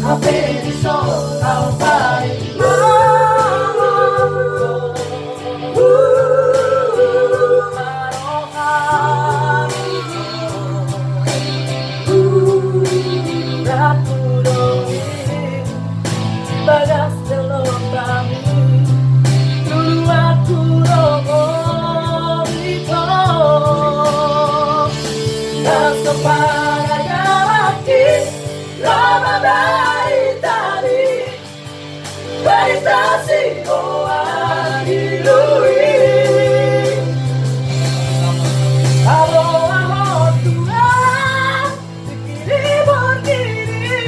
Apenas ao Pai. Bagas telur kami, dulu aku romo itu, tak separahnya lagi, lama dari tadi, meditasi doa dilui, alo Tuhan, begini berdiri,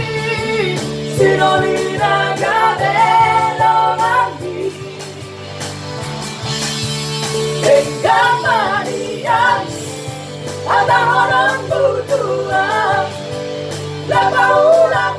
sinolina gadelo mandi, hingga Maria, ada orang berdua, lama ulang